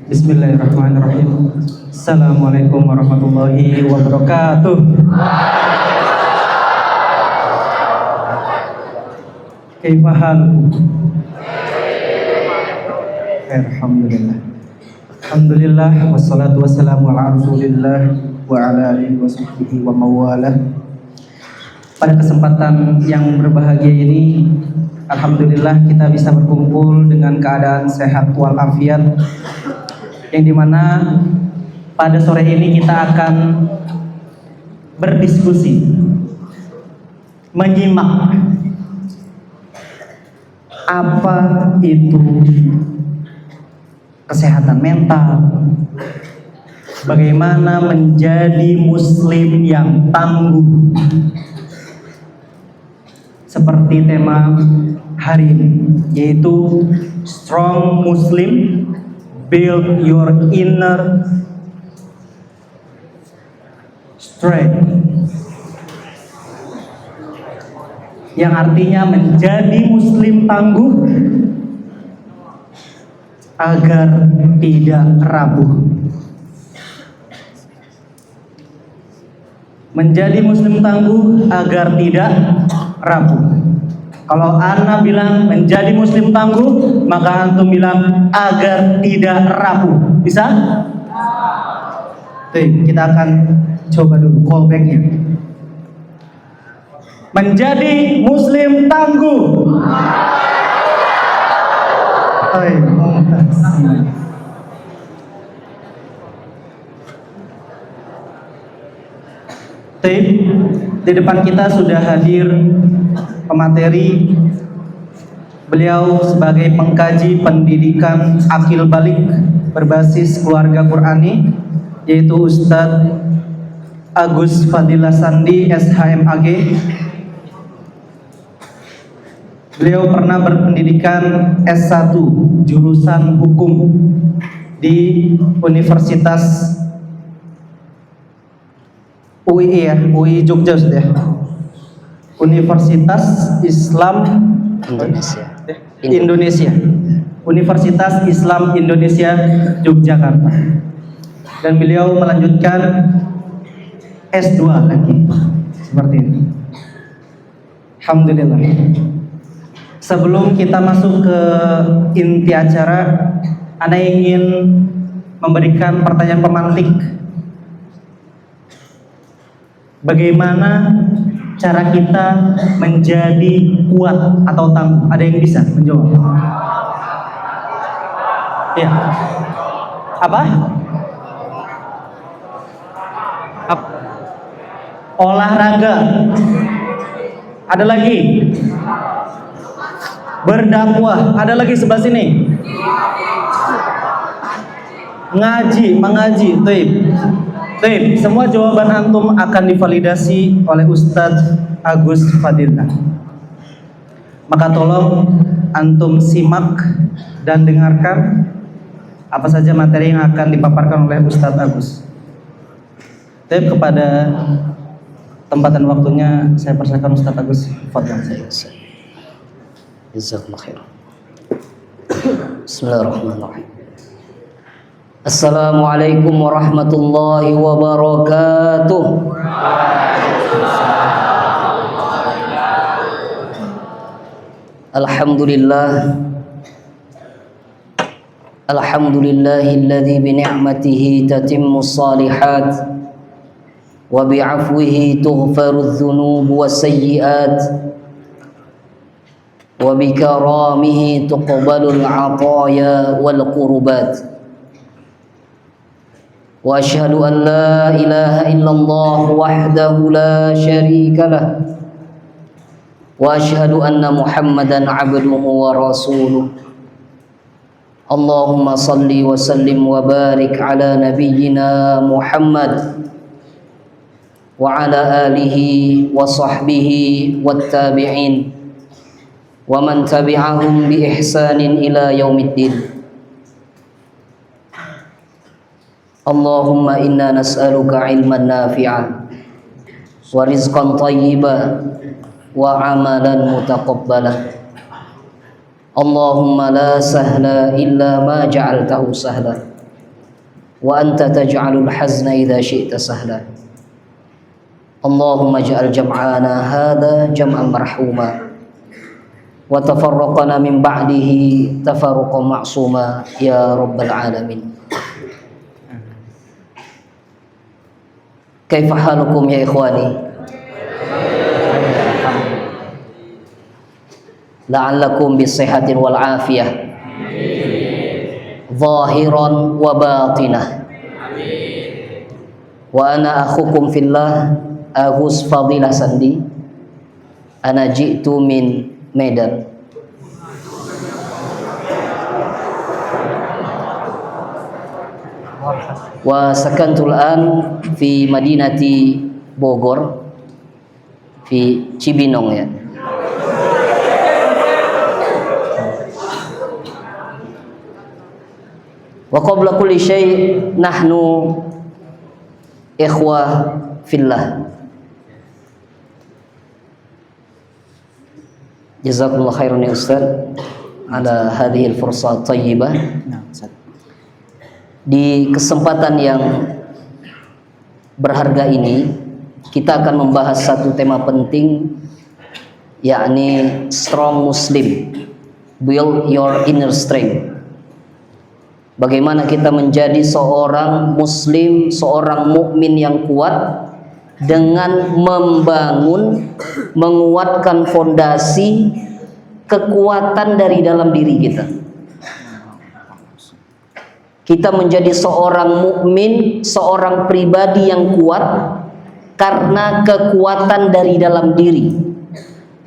Bismillahirrahmanirrahim. Assalamualaikum warahmatullahi wabarakatuh. Kaifa halukum? Alhamdulillah. Alhamdulillah wassalatu wassalamu ala Rasulillah wa ala alihi washabbihi wa mawalah. Pada kesempatan yang berbahagia ini, alhamdulillah kita bisa berkumpul dengan keadaan sehat walafiat, yang dimana pada sore ini kita akan berdiskusi, menyimak apa itu kesehatan mental, bagaimana menjadi muslim yang tangguh, seperti tema hari ini, yaitu Strong Muslim, Build Your Inner Strength, yang artinya menjadi muslim tangguh agar tidak rapuh. Menjadi muslim tangguh agar tidak rapuh. Kalau Ana bilang menjadi muslim tangguh, maka antum bilang agar tidak rapuh. Bisa? Tuh, kita akan coba dulu callbacknya. Menjadi muslim tangguh. Di depan kita sudah hadir pemateri. Beliau sebagai pengkaji pendidikan akil balik berbasis keluarga Qurani, yaitu Ustadz Agus Fadillah Sandi SHMAG. Beliau pernah berpendidikan S1 jurusan hukum di Universitas UI ya, UI Jogja sudah. Universitas Islam Indonesia. Universitas Islam Indonesia Yogyakarta. Dan beliau melanjutkan S2 lagi. Seperti ini. Alhamdulillah. Sebelum kita masuk ke inti acara, Anda ingin memberikan pertanyaan pemantik. Bagaimana cara kita menjadi kuat atau tangguh? Ada yang bisa menjawab? Ya. Apa? Olahraga. Ada lagi? Berdakwah. Ada lagi sebelah sini? Mengaji. Baik, semua jawaban antum akan divalidasi oleh Ustadz Agus Fadillah. Maka tolong antum simak dan dengarkan apa saja materi yang akan dipaparkan oleh Ustadz Agus. Baik, kepada tempat dan waktunya saya persilakan Ustadz Agus Fadillah. Jazakumullah khair. Bismillahirrahmanirrahim. Assalamualaikum warahmatullahi wabarakatuh. Alhamdulillahilladzi bi ni'matihi tatimmus shalihat wa bi 'afwihi tughfarudz dzunub was-sayyi'at wa bi karamihi tuqbalul 'ataya wal qurbat. Wa asyhadu an la ilaha illallah wahdahu la syarika lah. Wa asyhadu anna Muhammadan 'abduhu wa rasuluh. Allahumma salli wa sallim wa barik ala nabiyyina Muhammad wa ala alihi wa sahbihi wat tabi'in wa man tabi'ahum bi ihsanin ila yaumiddin. Allahumma inna nas'aluka ilman nafi'an wa rizqan thayyiban wa amalan mutaqabbalan. Allahumma la sahla illa ma ja'altahu sahla wa anta taj'alul hazna idza syi'ta sahla. Allahumma ij'al jam'ana hadza jam'an marhuma wa tafarraqana min ba'dihi tafarruqan ma'suma ya rabbal alamin. Kaifa halukum ya ikhwani? La'allakum bisihhatin wal afiyah zahiran wa batinah. Wa ana akhukum fillah Agus Fadilah Sandi. Ana ji'tu min Medan. Wa sakantul an fi Madinati Bogor fi Cibinong ya. Wa qabla kulli syai' nahnu ikhwah fillah. Jazakumullah khairan ya Ustaz ala hadhil fursah thayyibah. Di kesempatan yang berharga ini kita akan membahas satu tema penting, yakni strong Muslim, build your inner strength. Bagaimana kita menjadi seorang muslim, seorang mukmin yang kuat dengan membangun, menguatkan fondasi kekuatan dari dalam diri kita. Kita menjadi seorang mukmin, seorang pribadi yang kuat karena kekuatan dari dalam diri,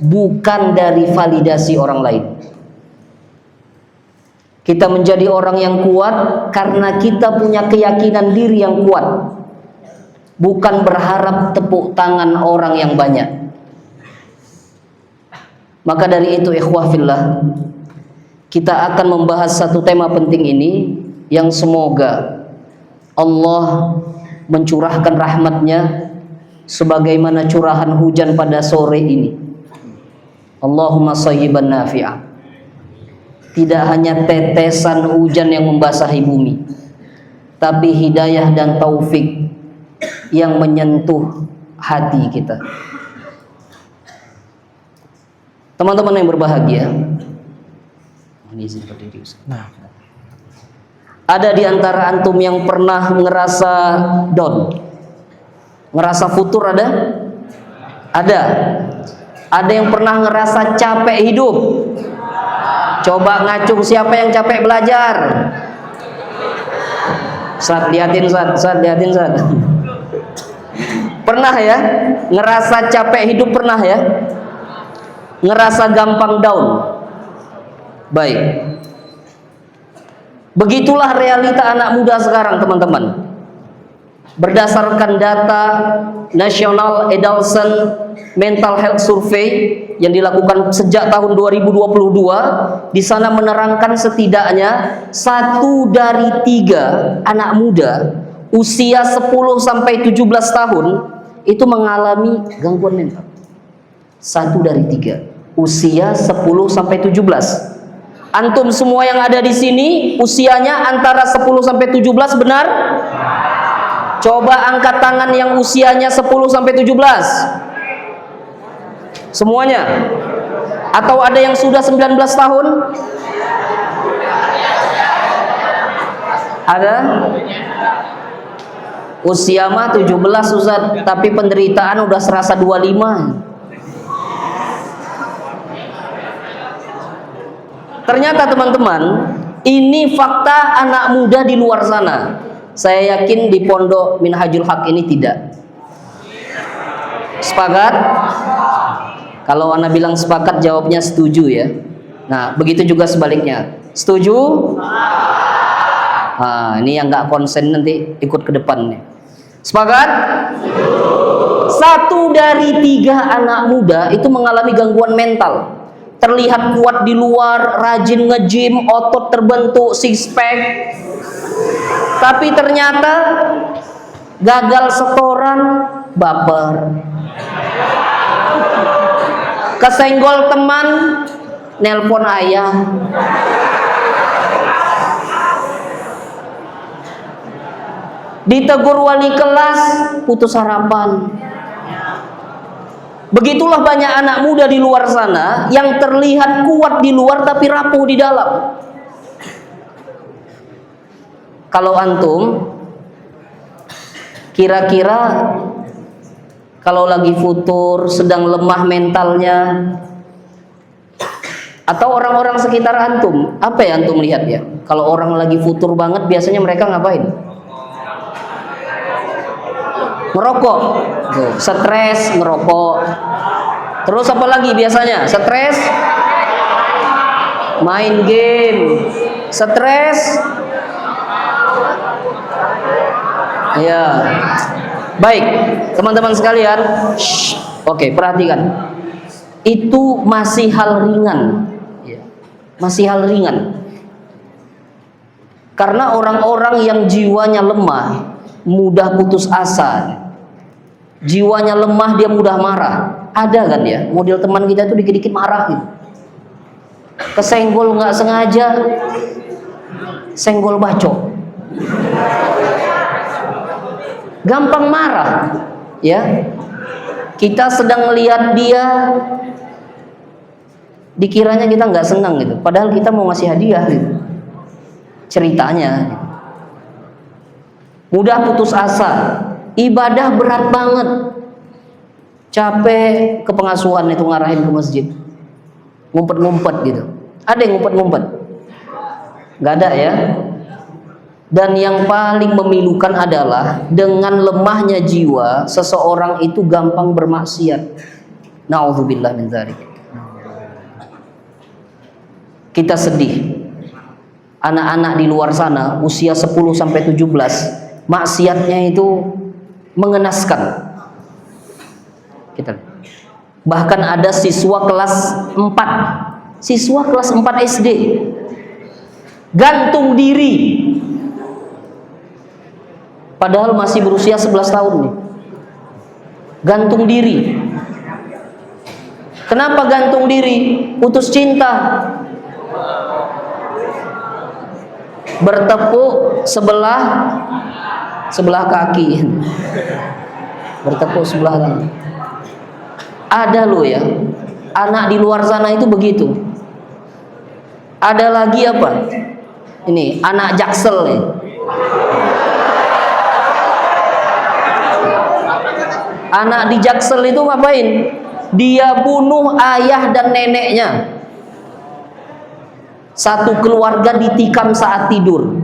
bukan dari validasi orang lain. Kita menjadi orang yang kuat karena kita punya keyakinan diri yang kuat, bukan berharap tepuk tangan orang yang banyak. Maka dari itu ikhwah fillah, kita akan membahas satu tema penting ini yang semoga Allah mencurahkan rahmatnya sebagaimana curahan hujan pada sore ini. Allahumma shayyiban nafi'ah. Tidak hanya tetesan hujan yang membasahi bumi, tapi hidayah dan taufik yang menyentuh hati kita. Teman-teman yang berbahagia, ada di antara antum yang pernah ngerasa down, ngerasa futur ada? Ada. Ada yang pernah ngerasa capek hidup? Coba ngacung siapa yang capek belajar? Liatin liatin. Pernah ya? Ngerasa capek hidup pernah ya? Ngerasa gampang down? Baik. Begitulah realita anak muda sekarang, teman-teman. Berdasarkan data National Adolescent Mental Health Survey yang dilakukan sejak tahun 2022, di sana menerangkan setidaknya 1 dari 3 anak muda usia 10 sampai 17 tahun itu mengalami gangguan mental. 1 dari 3 usia 10 sampai 17. Antum semua yang ada di sini usianya antara 10 sampai 17, benar? Coba angkat tangan yang usianya 10 sampai 17. Semuanya? Atau ada yang sudah 19 tahun? Ada? Usia mah 17 Ustaz, tapi penderitaan udah serasa 25. Ternyata teman-teman, ini fakta anak muda di luar sana. Saya yakin di pondok Minhajul Haq ini tidak. Sepakat? Kalau Anda bilang sepakat, jawabnya setuju ya. Nah, begitu juga sebaliknya. Setuju? Nah, ini yang nggak konsen nanti ikut ke depannya. Sepakat? 1 dari 3 anak muda itu mengalami gangguan mental. Terlihat kuat di luar, rajin nge-gym, otot terbentuk, six pack. Tapi ternyata gagal setoran, baper. Kesenggol teman, nelpon ayah. Ditegur wali kelas, putus harapan. Begitulah banyak anak muda di luar sana yang terlihat kuat di luar tapi rapuh di dalam. Kalau antum kira-kira kalau lagi futur, sedang lemah mentalnya, atau orang-orang sekitar antum, apa ya antum lihat ya? Kalau orang lagi futur banget, biasanya mereka ngapain? Ngerokok, tuh, stres, ngerokok. Terus apa lagi biasanya? Stres, main game. Stres, ya. Baik, teman-teman sekalian, oke, perhatikan. Itu masih hal ringan, masih hal ringan. Karena orang-orang yang jiwanya lemah, mudah putus asa, jiwanya lemah, dia mudah marah. Ada kan ya, model teman kita itu dikit-dikit marah gitu. Kesenggol nggak sengaja, senggol bacok, gampang marah ya. Kita sedang melihat dia, dikiranya kita nggak senang gitu, padahal kita mau ngasih hadiah gitu. Ceritanya mudah putus asa, ibadah berat banget, capek, ke pengasuhan itu ngarahin ke masjid, ngumpet-ngumpet gitu. Ada yang ngumpet-ngumpet? Nggak ada ya. Dan yang paling memilukan adalah dengan lemahnya jiwa, seseorang itu gampang bermaksiat. Na'udzubillah min dzalik. Kita sedih. Anak-anak di luar sana usia 10 sampai 17, maksiatnya itu mengenaskan. Kita bahkan ada siswa kelas 4, siswa kelas 4 SD gantung diri. Padahal masih berusia 11 tahun nih. Gantung diri. Kenapa gantung diri? Putus cinta. Bertepuk sebelah kaki. Bertepuk sebelah kaki. Ada loh ya, anak di luar sana itu begitu. Ada lagi apa? Ini anak Jaksel nih. Anak di Jaksel itu ngapain? Dia bunuh ayah dan neneknya. Satu keluarga ditikam saat tidur.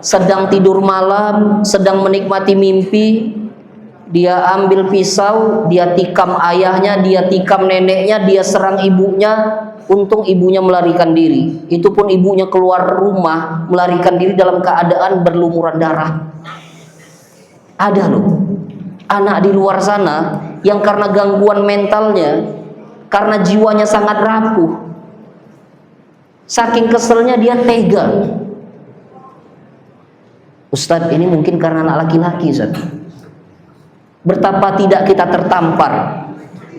Sedang tidur malam, sedang menikmati mimpi, dia ambil pisau, dia tikam ayahnya, dia tikam neneknya, dia serang ibunya. Untung ibunya melarikan diri. Itu pun ibunya keluar rumah melarikan diri dalam keadaan berlumuran darah. Ada loh anak di luar sana yang karena gangguan mentalnya, karena jiwanya sangat rapuh, saking keselnya dia tega. Ustadz, ini mungkin karena anak laki-laki, Ustadz. Betapa tidak kita tertampar.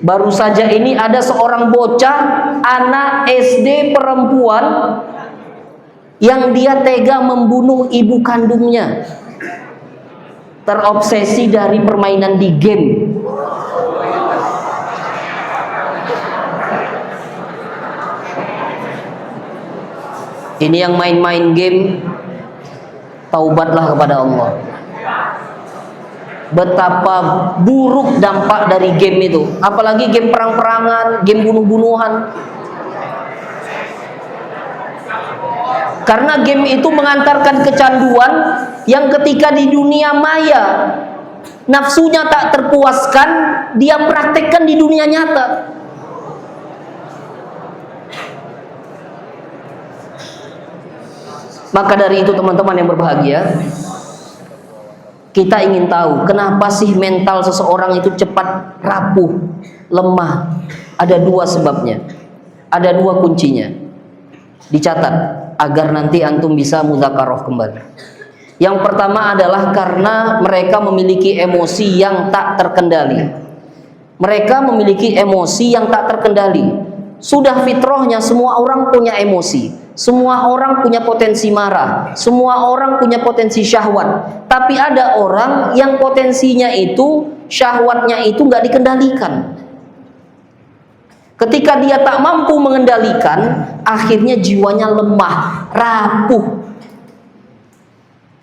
Baru saja ini ada seorang bocah, anak SD perempuan, yang dia tega membunuh ibu kandungnya. Terobsesi dari permainan di game. Ini yang main-main game, taubatlah kepada Allah. Betapa buruk dampak dari game itu. Apalagi game perang-perangan, game bunuh-bunuhan. Karena game itu mengantarkan kecanduan yang ketika di dunia maya nafsunya tak terpuaskan, dia praktekkan di dunia nyata. Maka dari itu teman-teman yang berbahagia, kita ingin tahu kenapa sih mental seseorang itu cepat rapuh, lemah. Ada dua sebabnya, ada dua kuncinya. Dicatat agar nanti antum bisa mudzakarah kembali. Yang pertama adalah karena mereka memiliki emosi yang tak terkendali. Mereka memiliki emosi yang tak terkendali. Sudah fitrahnya semua orang punya emosi. Semua orang punya potensi marah, semua orang punya potensi syahwat. Tapi ada orang yang potensinya itu, syahwatnya itu nggak dikendalikan. Ketika dia tak mampu mengendalikan, akhirnya jiwanya lemah, rapuh.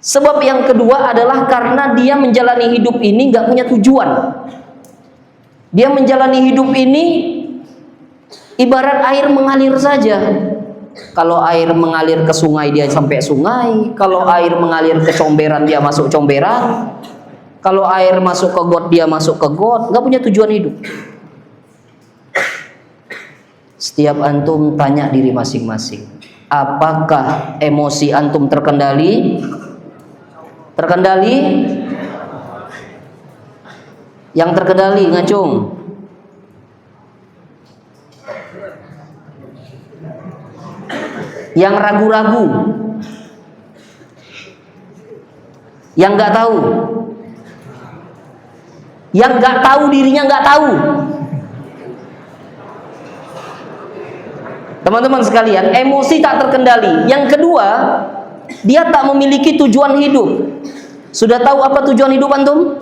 Sebab yang kedua adalah karena dia menjalani hidup ini nggak punya tujuan. Dia menjalani hidup ini ibarat air mengalir saja. Kalau air mengalir ke sungai dia sampai sungai, kalau air mengalir ke comberan dia masuk comberan, kalau air masuk ke got dia masuk ke got, nggak punya tujuan hidup. Setiap antum tanya diri masing-masing, apakah emosi antum terkendali? Terkendali? Yang terkendali ngacung. Yang ragu-ragu, yang nggak tahu, yang nggak tahu dirinya nggak tahu. Teman-teman sekalian, emosi tak terkendali. Yang kedua, dia tak memiliki tujuan hidup. Sudah tahu apa tujuan hidup antum?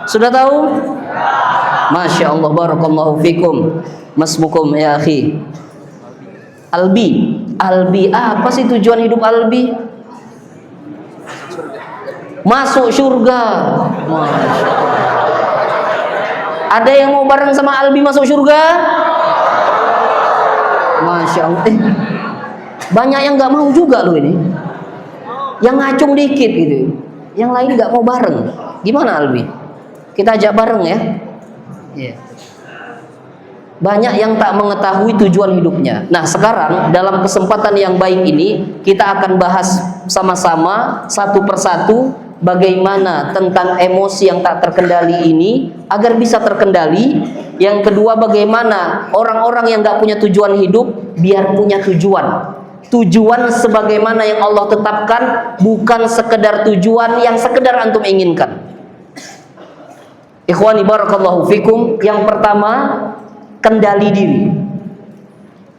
Sudah tahu? Masya Allah, barakallahu fikum. Masmukum ya akhi. Albi, Albi, apa sih tujuan hidup Albi? Masuk surga. Ada yang mau bareng sama Albi masuk surga? Masya Allah. Banyak yang nggak mau juga loh ini. Yang ngacung dikit gitu. Yang lain nggak mau bareng. Gimana Albi? Kita ajak bareng ya. Yeah. Banyak yang tak mengetahui tujuan hidupnya. Nah sekarang dalam kesempatan yang baik ini kita akan bahas sama-sama satu persatu bagaimana tentang emosi yang tak terkendali ini agar bisa terkendali. Yang kedua, bagaimana orang-orang yang gak punya tujuan hidup biar punya tujuan. Tujuan sebagaimana yang Allah tetapkan, bukan sekedar tujuan yang sekedar antum inginkan. Ikhwani barakallahu fikum. Yang pertama, kendali diri.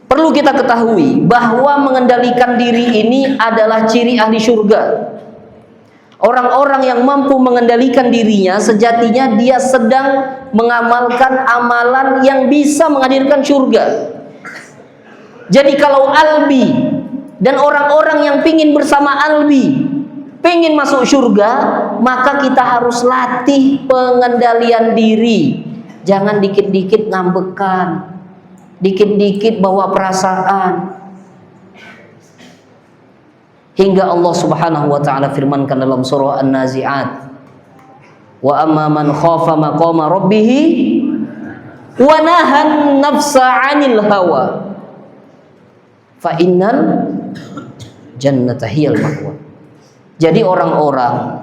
Perlu kita ketahui bahwa mengendalikan diri ini adalah ciri ahli surga. Orang-orang yang mampu mengendalikan dirinya sejatinya dia sedang mengamalkan amalan yang bisa menghadirkan surga. Jadi kalau Albi dan orang-orang yang pingin bersama Albi pingin masuk surga, maka kita harus latih pengendalian diri. Jangan dikit-dikit ngambekan, dikit-dikit bawa perasaan. Hingga Allah Subhanahu wa taala firmankan dalam surah An-Nazi'at, wa amma man khafa maqama rabbih wa nahan nafsa 'anil hawa fa innal jannata hiyal ma'wa. Jadi orang-orang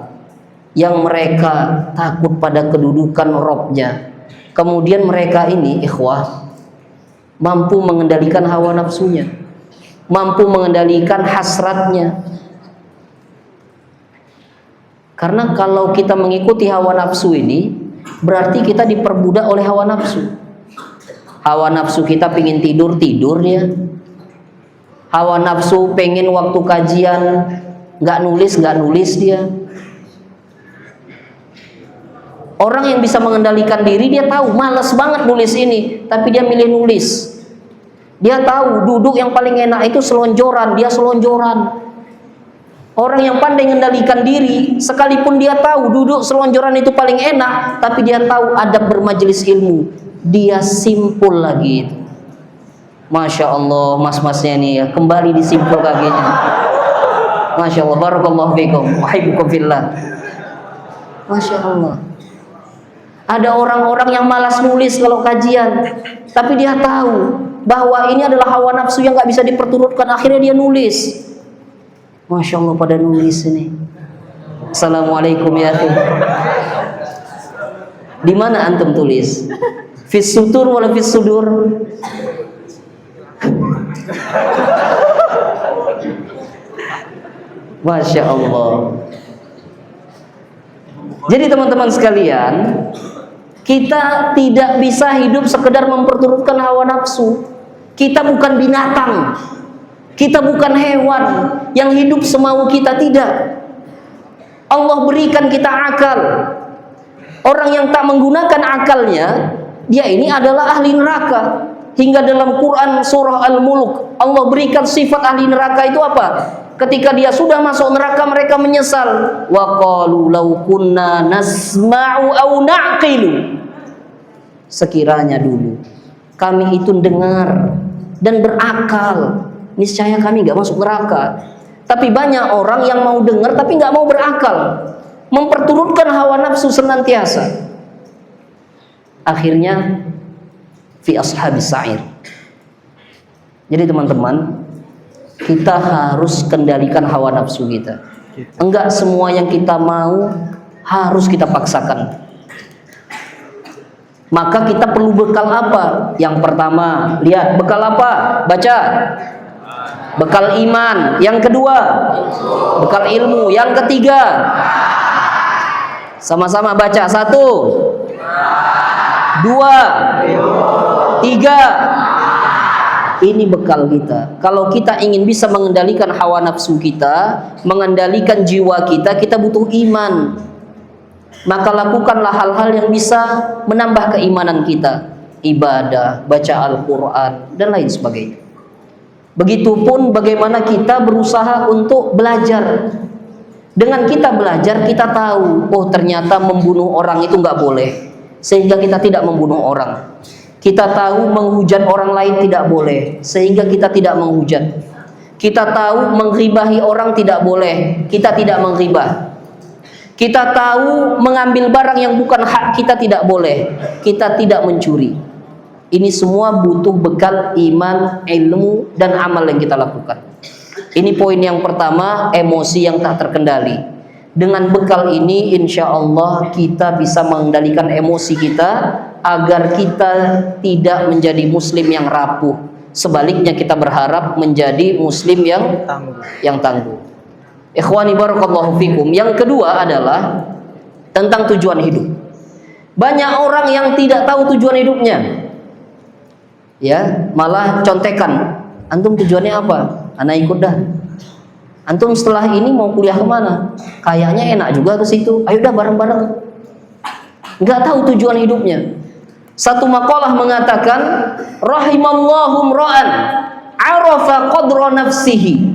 yang mereka takut pada kedudukan Rabb-nya, kemudian mereka ini ikhwah mampu mengendalikan hawa nafsunya, mampu mengendalikan hasratnya. Karena kalau kita mengikuti hawa nafsu ini, berarti kita diperbudak oleh hawa nafsu. Hawa nafsu kita pengen tidur ya. Hawa nafsu pengen waktu kajian nggak nulis dia. Orang yang bisa mengendalikan diri, dia tahu malas banget nulis ini, tapi dia milih nulis. Dia tahu duduk yang paling enak itu selonjoran, dia selonjoran. Orang yang pandai mengendalikan diri, sekalipun dia tahu duduk selonjoran itu paling enak, tapi dia tahu adab bermajelis ilmu, dia simpul lagi itu. Masya Allah, mas-masnya ini ya, kembali disimpul kakinya. Masya Allah, barakallahu fikum, wahibbukum fillah. Masya Allah. Ada orang-orang yang malas nulis kalau kajian, tapi dia tahu bahwa ini adalah hawa nafsu yang gak bisa diperturutkan, akhirnya dia nulis. Masya Allah, pada nulis ini. Assalamualaikum ya akhi. Di mana antum tulis? Fis sutur wala fis sudur? Masya Allah. Jadi teman-teman sekalian, kita tidak bisa hidup sekedar memperturutkan hawa nafsu. Kita bukan binatang. Kita bukan hewan yang hidup semau kita, tidak. Allah berikan kita akal. Orang yang tak menggunakan akalnya, dia ini adalah ahli neraka. Hingga dalam Quran surah Al-Mulk, Allah berikan sifat ahli neraka itu apa? Ketika dia sudah masuk neraka, mereka menyesal. Wa qalu law kunna nasma'u aw na'qilu. Sekiranya dulu kami itu dengar dan berakal, niscaya kami nggak masuk neraka. Tapi banyak orang yang mau dengar tapi nggak mau berakal, memperturutkan hawa nafsu senantiasa. Akhirnya fi ashabis sa'ir. Jadi teman-teman, kita harus kendalikan hawa nafsu kita. Enggak semua yang kita mau harus kita paksakan. Maka kita perlu bekal apa? Yang pertama, lihat bekal apa? Baca. Bekal iman. Yang kedua, bekal ilmu. Yang ketiga, sama-sama baca. 1, 2, 3. Ini bekal kita. Kalau kita ingin bisa mengendalikan hawa nafsu kita, mengendalikan jiwa kita, kita butuh iman. Maka lakukanlah hal-hal yang bisa menambah keimanan kita. Ibadah, baca Al-Quran, dan lain sebagainya. Begitupun bagaimana kita berusaha untuk belajar. Dengan kita belajar, kita tahu, oh ternyata membunuh orang itu nggak boleh, sehingga kita tidak membunuh orang. Kita tahu menghujat orang lain tidak boleh, sehingga kita tidak menghujat. Kita tahu menghibahi orang tidak boleh, kita tidak menghibah. Kita tahu mengambil barang yang bukan hak kita tidak boleh, kita tidak mencuri. Ini semua butuh bekal iman, ilmu, dan amal yang kita lakukan. Ini poin yang pertama, emosi yang tak terkendali. Dengan bekal ini insya Allah kita bisa mengendalikan emosi kita agar kita tidak menjadi muslim yang rapuh. Sebaliknya kita berharap menjadi muslim yang tangguh. Ikhwani barakallahu fikum. Yang kedua adalah tentang tujuan hidup. Banyak orang yang tidak tahu tujuan hidupnya. Ya, malah contekan. Antum tujuannya apa? Anak ikut dah. Antum setelah ini mau kuliah kemana? Kayaknya enak juga ke situ. Ayo dah bareng-bareng. Nggak tahu tujuan hidupnya. Satu makalah mengatakan, rahimallahu mra'an arafa qadra nafsihi.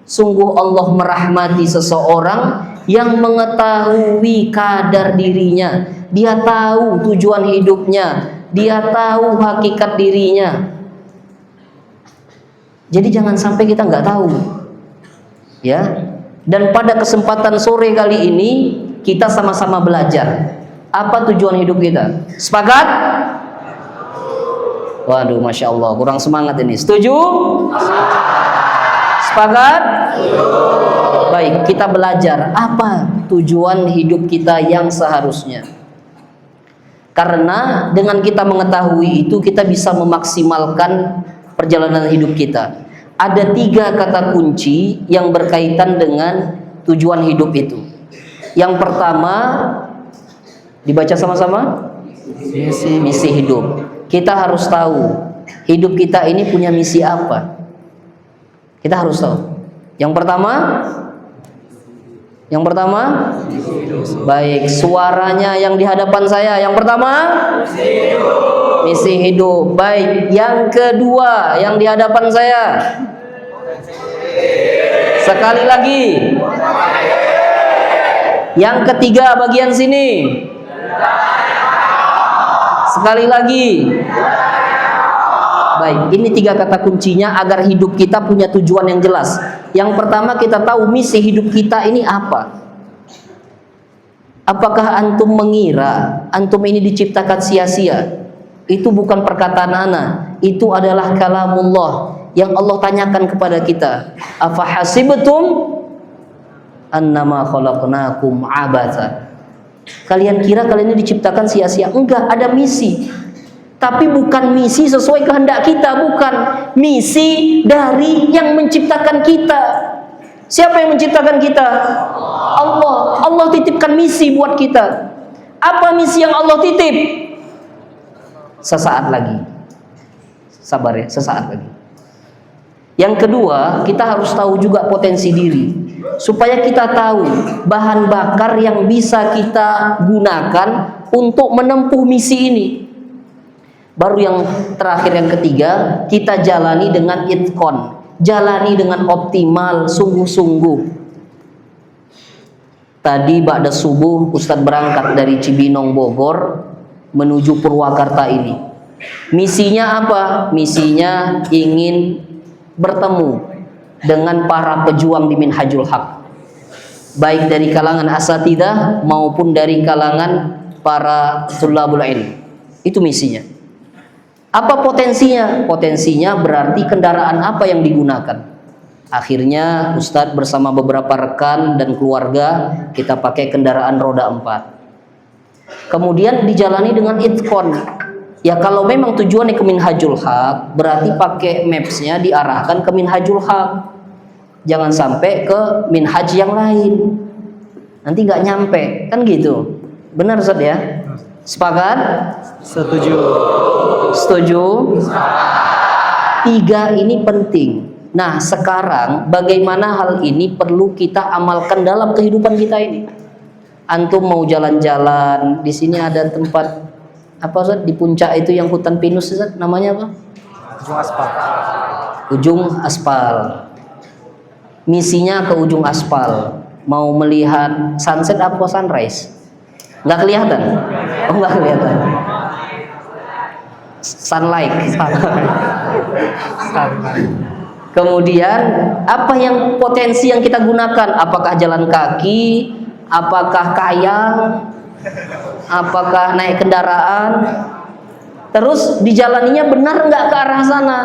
Sungguh Allah merahmati seseorang yang mengetahui kadar dirinya. Dia tahu tujuan hidupnya, dia tahu hakikat dirinya. Jadi jangan sampai kita nggak tahu. Ya. Dan pada kesempatan sore kali ini kita sama-sama belajar. Apa tujuan hidup kita? Sepakat? Waduh, masya Allah, kurang semangat ini. Setuju? Sepakat? Baik, kita belajar apa tujuan hidup kita yang seharusnya. Karena dengan kita mengetahui itu, kita bisa memaksimalkan perjalanan hidup kita. Ada 3 kata kunci yang berkaitan dengan tujuan hidup itu. Yang pertama, dibaca sama-sama, misi hidup. Kita harus tahu hidup kita ini punya misi apa. Kita harus tahu. Yang pertama, baik, suaranya yang di hadapan saya. Yang pertama, misi hidup. Baik, yang kedua yang di hadapan saya. Sekali lagi. Yang ketiga bagian sini. Sekali lagi. Baik, ini 3 kata kuncinya agar hidup kita punya tujuan yang jelas. Yang pertama, kita tahu misi hidup kita ini apa. Apakah antum mengira antum ini diciptakan sia-sia? Itu bukan perkataan ana, itu adalah kalamullah yang Allah tanyakan kepada kita. Afa hasibtum annama khalaqnakum abatha. Kalian kira kalian ini diciptakan sia-sia? Enggak, ada misi. Tapi bukan misi sesuai kehendak kita, bukan. Misi dari yang menciptakan kita. Siapa yang menciptakan kita? Allah. Allah titipkan misi buat kita. Apa misi yang Allah titip? Sesaat lagi. Sabar ya, sesaat lagi. Yang kedua, kita harus tahu juga potensi diri, supaya kita tahu bahan bakar yang bisa kita gunakan untuk menempuh misi ini. Baru yang terakhir, yang ketiga, kita jalani dengan itqon, jalani dengan optimal, sungguh-sungguh. Tadi ba'da subuh Ustadz berangkat dari Cibinong Bogor menuju Purwakarta ini. Misinya apa? Misinya ingin bertemu dengan para pejuang di Minhajul Haq, baik dari kalangan asatidzah maupun dari kalangan para thullabul ilm. Itu misinya. Apa potensinya? Potensinya berarti kendaraan apa yang digunakan. Akhirnya Ustadz bersama beberapa rekan dan keluarga kita pakai kendaraan roda 4. Kemudian dijalani dengan itqon. Ya kalau memang tujuannya ke Minhajul Haq, berarti pakai mapsnya diarahkan ke Minhajul Haq. Jangan sampai ke minhaj yang lain, nanti nggak nyampe, kan gitu. Benar Ustaz ya? Sepakat? Setuju. Setuju? 3 ini penting. Nah sekarang bagaimana hal ini perlu kita amalkan dalam kehidupan kita ini. Antum mau jalan-jalan, di sini ada tempat apa Ustaz, di puncak itu yang hutan pinus Ustaz, namanya apa? Ujung aspal. Ujung aspal. Misinya ke ujung aspal, mau melihat sunset apa sunrise? Nggak kelihatan? Oh nggak kelihatan. Sunlight. Kemudian apa yang potensi yang kita gunakan? Apakah jalan kaki? Apakah kayang? Apakah naik kendaraan? Terus dijalaninya benar nggak ke arah sana?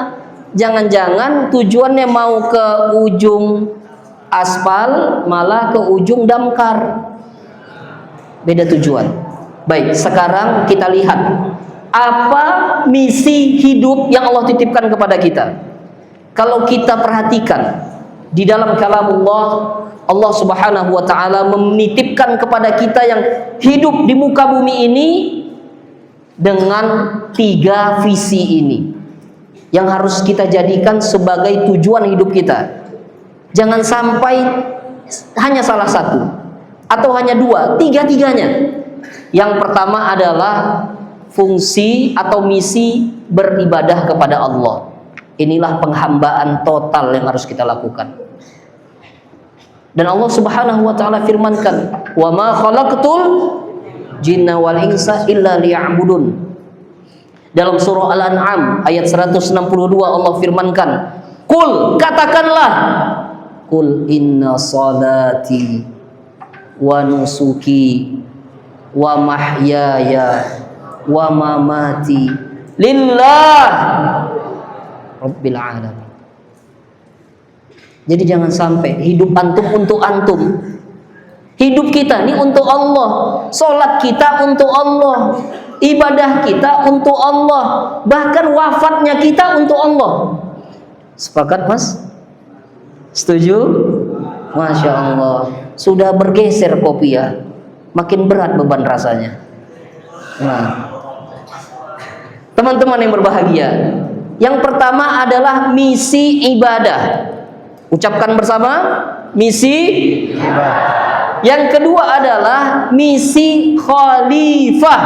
Jangan-jangan tujuannya mau ke ujung aspal malah ke ujung damkar. Beda tujuan. Baik, sekarang kita lihat apa misi hidup yang Allah titipkan kepada kita. Kalau kita perhatikan di dalam kalamullah, Allah Subhanahu wa taala menitipkan kepada kita yang hidup di muka bumi ini dengan 3 visi ini yang harus kita jadikan sebagai tujuan hidup kita. Jangan sampai hanya salah satu atau hanya 2, 3-tiganya. Yang pertama adalah fungsi atau misi beribadah kepada Allah. Inilah penghambaan total yang harus kita lakukan. Dan Allah Subhanahu wa taala firmankan, "Wa ma khalaqtul jinna wal insa illa liya'budun." Dalam surah Al-An'am ayat 162 Allah firmankan, "Qul," katakanlah, "Qul inna salati wa nusuki wa mahyaya wa mamati lillah rabbil alamin." Jadi jangan sampai hidup antum untuk antum. Hidup kita ini untuk Allah, sholat kita untuk Allah, ibadah kita untuk Allah, bahkan wafatnya kita untuk Allah. Sepakat Mas? Setuju? Masya Allah. Sudah bergeser kopi ya, makin berat beban rasanya. Nah, teman-teman yang berbahagia, yang pertama adalah misi ibadah. Ucapkan bersama, misi ibadah. Yang kedua adalah misi khalifah.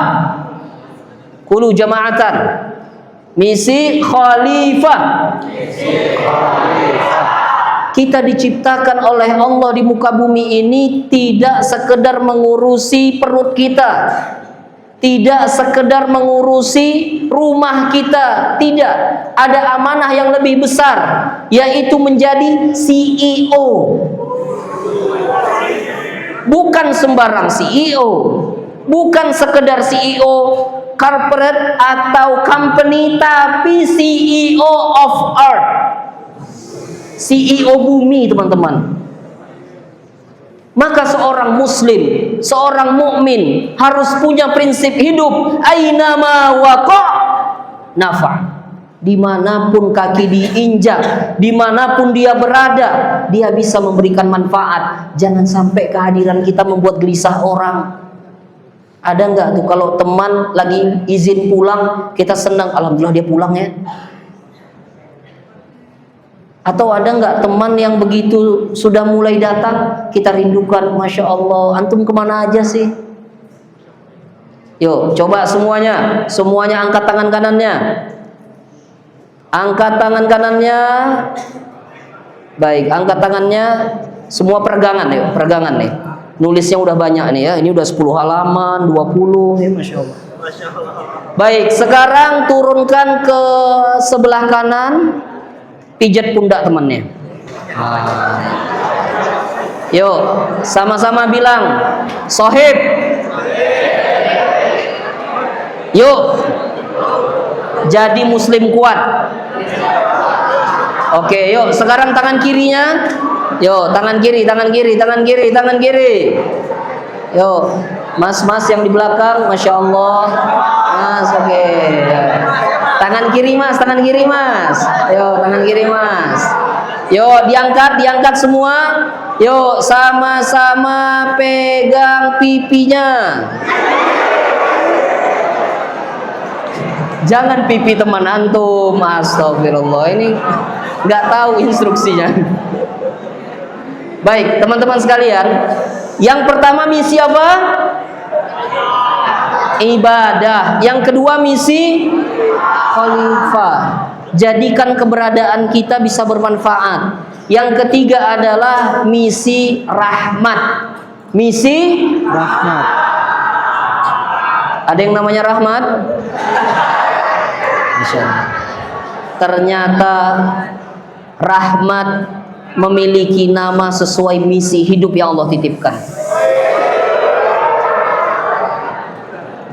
Qulu jama'atan. Misi khalifah. Kita diciptakan oleh Allah di muka bumi ini tidak sekedar mengurusi perut kita, tidak sekedar mengurusi rumah kita, tidak. Ada amanah yang lebih besar, yaitu menjadi CEO. Bukan sembarang CEO, bukan sekedar CEO corporate atau company, tapi CEO of earth, CEO bumi, teman-teman. Maka seorang muslim, seorang mukmin harus punya prinsip hidup ainama waqa nafa. Dimanapun kaki diinjak, dimanapun dia berada, dia bisa memberikan manfaat. Jangan sampai kehadiran kita membuat gelisah orang. Ada nggak tuh kalau teman lagi izin pulang, kita senang, alhamdulillah dia pulang ya. Atau ada nggak teman yang begitu sudah mulai datang kita rindukan, Masya Allah, antum kemana aja sih? Yuk coba semuanya angkat tangan kanannya, angkat tangan kanannya. Baik, angkat tangannya semua, peregangan nih. Nulisnya udah banyak nih ya, ini udah 10 halaman, 20 ya, Masya Allah. Baik, sekarang turunkan ke sebelah kanan, pijat pundak temannya. Yuk, sama-sama bilang, sohib. Yuk, jadi muslim kuat. Oke, yuk sekarang tangan kirinya. Yuk, tangan kiri. Yuk, mas yang di belakang, Masya Allah. Mas, oke. Tangan kiri mas. Yuk, tangan kiri mas. Yuk, diangkat semua. Yuk, sama-sama pegang pipinya. Jangan pipi teman antum. Astagfirullah, ini nggak tahu instruksinya. Baik, teman-teman sekalian, yang pertama misi apa? Ibadah. Yang kedua misi khalifah. Jadikan keberadaan kita bisa bermanfaat. Yang ketiga adalah misi rahmat. Misi rahmat. Ada yang namanya rahmat? Ternyata rahmat memiliki nama sesuai misi hidup yang Allah titipkan.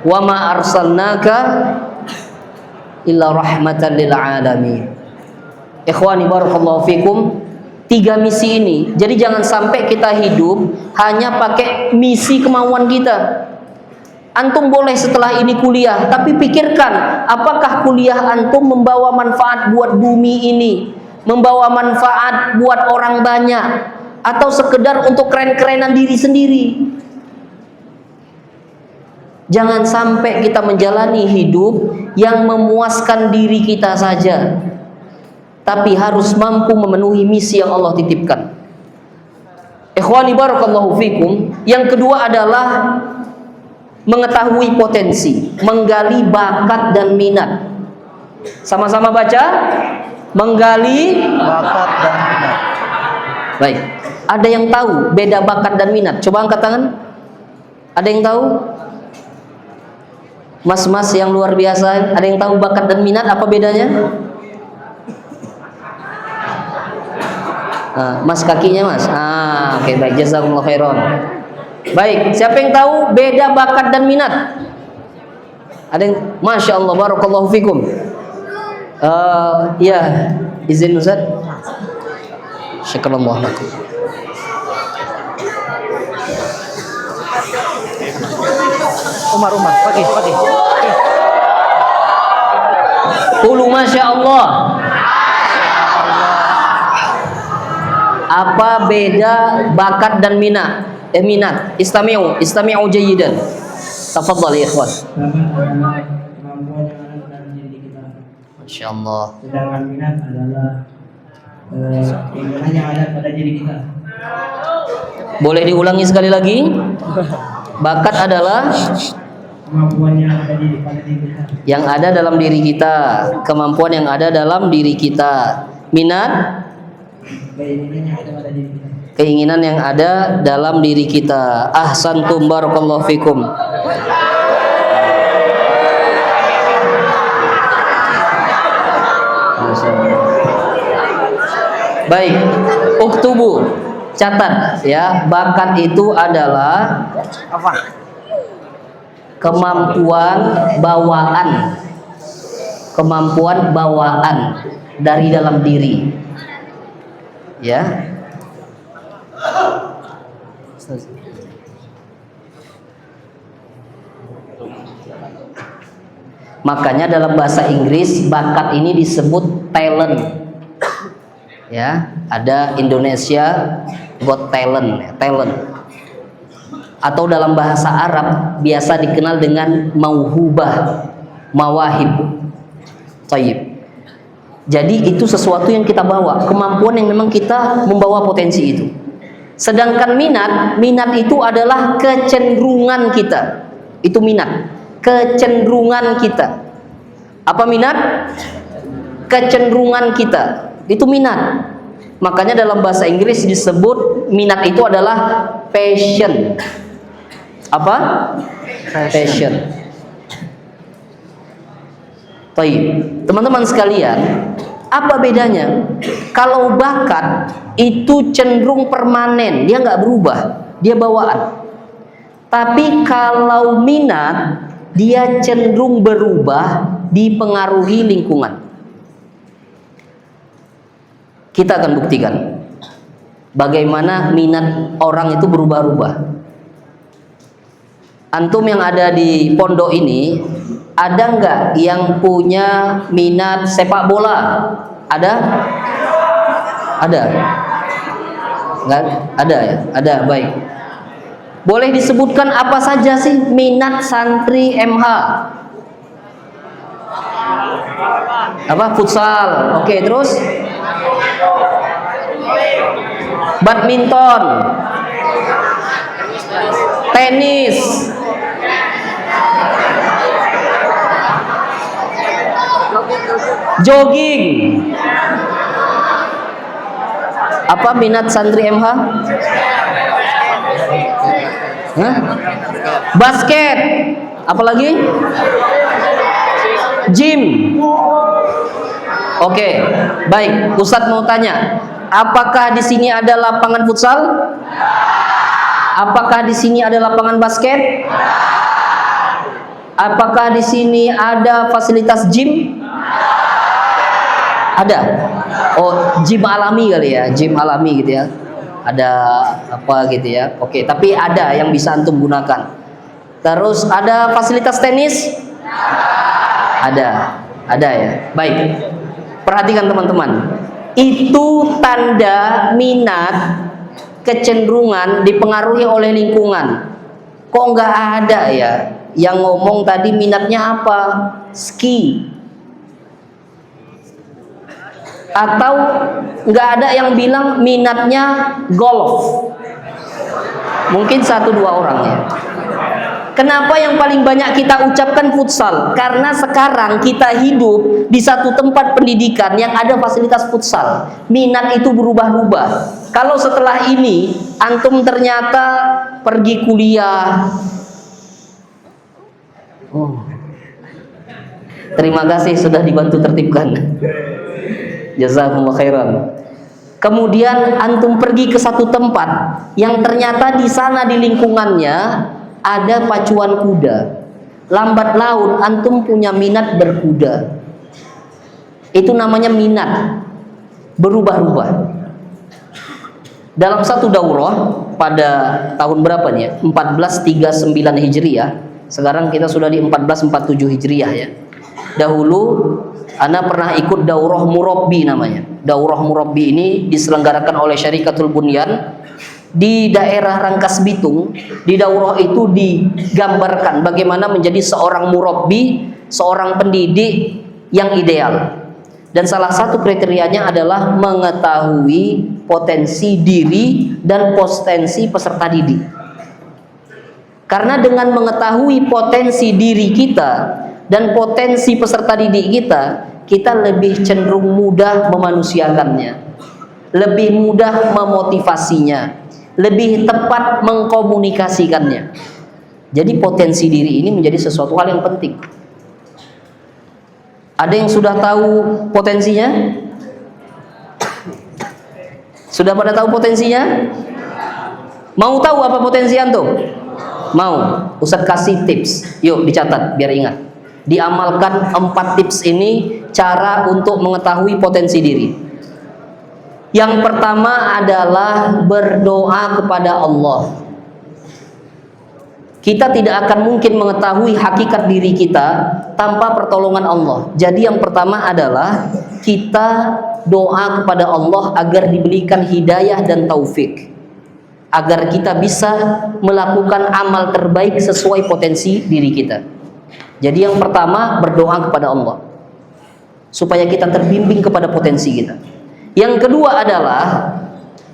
Wa ma arsalnaka illa rahmatan lil alamin. Ikhwani barakallahu fikum, 3 misi ini. Jadi jangan sampai kita hidup hanya pakai misi kemauan kita. Antum boleh setelah ini kuliah, tapi pikirkan apakah kuliah antum membawa manfaat buat bumi ini, membawa manfaat buat orang banyak, atau sekedar untuk keren-kerenan diri sendiri. Jangan sampai kita menjalani hidup yang memuaskan diri kita saja, tapi harus mampu memenuhi misi yang Allah titipkan. Ikhwani barakallahu fikum. Yang kedua adalah mengetahui potensi, menggali bakat dan minat. Sama-sama baca, menggali bakat dan minat. Baik, ada yang tahu beda bakat dan minat? Coba angkat tangan. Ada yang tahu? Mas-mas yang luar biasa, ada yang tahu bakat dan minat apa bedanya? Mas kakinya mas. Oke, baik, jazakumullah khairan. Baik, siapa yang tahu beda bakat dan minat? Ada yang, Masya Allah, barakallahu fikum. Ya, izin Ustaz. Syukurullah lakum. Umar, pagi. Qulu Masya Allah. Apa beda bakat dan minat? Minat. Istami'u jayyidan. Tafadhal ya ikhwan. Kemampuan yang ada dalam diri kita. Masya Allah. Sedangkan minat adalah keinginan yang ada pada diri kita. Boleh diulangi sekali lagi? Bakat adalah Kemampuan yang ada pada diri kita. yang ada dalam diri kita, kemampuan yang ada dalam diri kita. Minat, Keinginan yang ada pada diri kita. keinginan yang ada dalam diri kita. Ahsantum barakallahu fikum. Baik, uktubu, catat ya. Bakat itu adalah Apa? kemampuan bawaan, dari dalam diri, ya. Makanya dalam bahasa Inggris bakat ini disebut talent, ya. Ada Indonesia Got Talent. Atau dalam bahasa Arab biasa dikenal dengan mauhubah, mawahib. Tayyib. Jadi itu sesuatu yang kita bawa, kemampuan yang memang kita membawa potensi itu. Sedangkan minat itu adalah kecenderungan kita. Itu minat, kecenderungan kita. Apa minat? Kecenderungan kita. Itu minat. Makanya dalam bahasa Inggris disebut minat itu adalah passion. Apa? Passion. Baik, teman-teman sekalian, apa bedanya? Kalau bakat itu cenderung permanen, dia nggak berubah, dia bawaan. Tapi kalau minat, dia cenderung berubah, dipengaruhi lingkungan. Kita akan buktikan bagaimana minat orang itu berubah-ubah. Antum yang ada di pondok ini, ada nggak yang punya minat sepak bola? Ada? Ada? Nggak? Ada ya? Ada, baik. Boleh disebutkan apa saja sih minat santri MH? Apa? Futsal. Oke, terus? Badminton. Tenis. Jogging. Apa minat santri MH? Hah? Basket. Apalagi? Gym. Oke, baik. Ustadz mau tanya, apakah di sini ada lapangan futsal? Apakah di sini ada lapangan basket? Apakah di sini ada fasilitas gym? Ada. Oh, gym alami kali ya, gym alami gitu ya. Ada apa gitu ya. Oke, tapi ada yang bisa antum gunakan. Terus ada fasilitas tenis? Ada ya. Baik. Perhatikan teman-teman. Itu tanda minat, kecenderungan dipengaruhi oleh lingkungan. Kok nggak ada ya yang ngomong tadi minatnya apa? Ski. Atau nggak ada yang bilang minatnya golf. Mungkin 1-2 orang ya. Kenapa yang paling banyak kita ucapkan futsal? Karena sekarang kita hidup di satu tempat pendidikan yang ada fasilitas futsal. Minat itu berubah-ubah. Kalau setelah ini antum ternyata pergi kuliah. Terima kasih sudah dibantu tertibkan. Jazakumullah khairan. Kemudian antum pergi ke satu tempat yang ternyata di sana di lingkungannya ada pacuan kuda. Lambat laun antum punya minat berkuda. Itu namanya minat. Berubah-ubah. Dalam satu daurah pada tahun berapa nih ya? 1439 Hijriah. Sekarang kita sudah di 1447 Hijriah ya. Dahulu ana pernah ikut daurah murabbi namanya. Daurah murabbi ini diselenggarakan oleh Syarikatul Bunyan di daerah Rangkas Bitung. Di daurah itu digambarkan bagaimana menjadi seorang murabbi, seorang pendidik yang ideal. Dan salah satu kriterianya adalah mengetahui potensi diri dan potensi peserta didik. Karena dengan mengetahui potensi diri kita dan potensi peserta didik kita, kita lebih cenderung mudah memanusiakannya, lebih mudah memotivasinya, lebih tepat mengkomunikasikannya. Jadi potensi diri ini menjadi sesuatu hal yang penting. Ada yang sudah tahu potensinya? Sudah pada tahu potensinya? Mau tahu apa potensi antum? Mau? Ustadz kasih tips. Yuk dicatat biar ingat. Diamalkan 4 tips ini cara untuk mengetahui potensi diri. Yang pertama adalah berdoa kepada Allah. Kita tidak akan mungkin mengetahui hakikat diri kita tanpa pertolongan Allah. Jadi yang pertama adalah kita doa kepada Allah agar diberikan hidayah dan taufik, agar kita bisa melakukan amal terbaik sesuai potensi diri kita. Jadi yang pertama berdoa kepada Allah. supaya kita terbimbing kepada potensi kita. Yang kedua adalah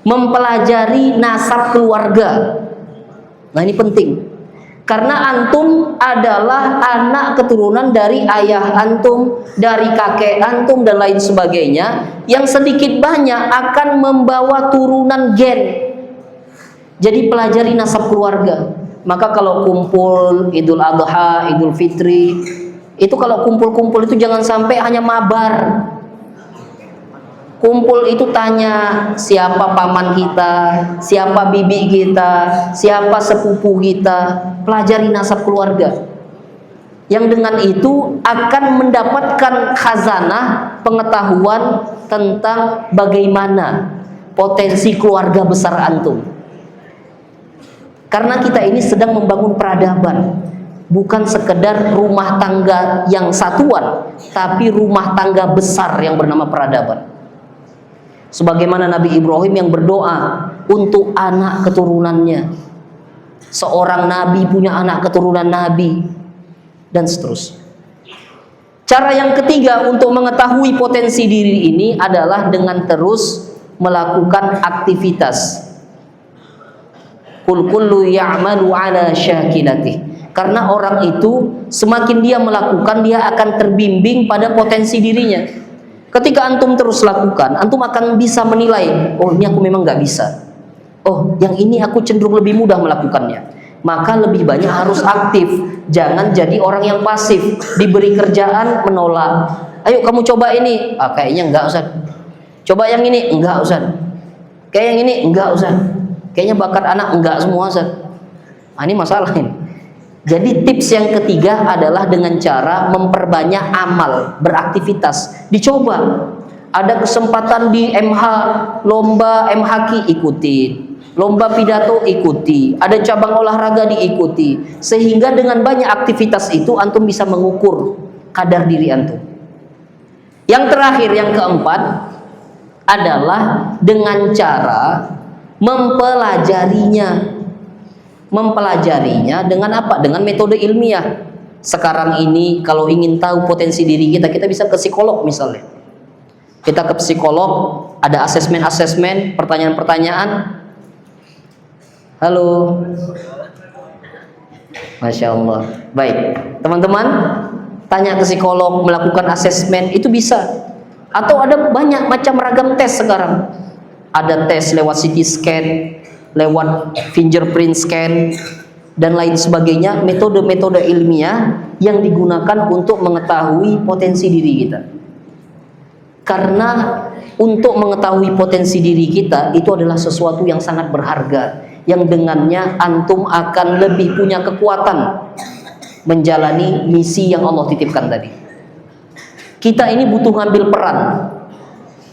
mempelajari nasab keluarga. Nah, ini penting. Karena antum adalah anak keturunan dari ayah antum, dari kakek antum dan lain sebagainya, yang sedikit banyak akan membawa turunan gen. Jadi pelajari nasab keluarga. Maka kalau kumpul Idul Adha, Idul Fitri, itu kalau kumpul-kumpul itu jangan sampai hanya mabar. Kumpul itu tanya siapa paman kita, siapa bibi kita, siapa sepupu kita, pelajari nasab keluarga. Yang dengan itu akan mendapatkan khazanah pengetahuan tentang bagaimana potensi keluarga besar antum. Karena kita ini sedang membangun peradaban, bukan sekedar rumah tangga yang satuan, tapi rumah tangga besar yang bernama peradaban. Sebagaimana Nabi Ibrahim yang berdoa untuk anak keturunannya. Seorang nabi punya anak keturunan nabi, dan seterusnya. Cara yang ketiga untuk mengetahui potensi diri ini adalah dengan terus melakukan aktivitas. Kul kullu ya'malu ala syakilatih. Karena orang itu semakin dia melakukan, dia akan terbimbing pada potensi dirinya. Ketika antum terus lakukan, antum akan bisa menilai, oh ini aku memang nggak bisa. Oh, yang ini aku cenderung lebih mudah melakukannya. Maka lebih banyak harus aktif. Jangan jadi orang yang pasif, diberi kerjaan menolak. Ayo kamu coba ini. Ah, kayaknya enggak, Ustaz. Coba yang ini, enggak, Ustaz. Kayak yang ini, enggak, Ustaz. Kayaknya bakat anak enggak semua, Ustaz. Ah, ini masalah ini. Jadi tips yang ketiga adalah dengan cara memperbanyak amal, beraktivitas. Dicoba. Ada kesempatan di MH, lomba MHQ ikuti, lomba pidato ikuti, ada cabang olahraga diikuti. Sehingga dengan banyak aktivitas itu antum bisa mengukur kadar diri antum. Yang terakhir, yang keempat adalah dengan cara mempelajarinya. Mempelajarinya dengan apa? Dengan metode ilmiah. Sekarang ini kalau ingin tahu potensi diri kita, kita bisa ke psikolog misalnya. Kita ke psikolog, ada asesmen-asesmen, pertanyaan-pertanyaan. Halo. Masya Allah. Baik, teman-teman, tanya ke psikolog, melakukan asesmen, itu bisa. Atau ada banyak macam ragam tes sekarang. Ada tes lewat CT scan, lewat fingerprint scan, dan lain sebagainya. Metode-metode ilmiah yang digunakan untuk mengetahui potensi diri kita. Karena untuk mengetahui potensi diri kita itu adalah sesuatu yang sangat berharga, yang dengannya antum akan lebih punya kekuatan menjalani misi yang Allah titipkan tadi. Kita ini butuh ngambil peran,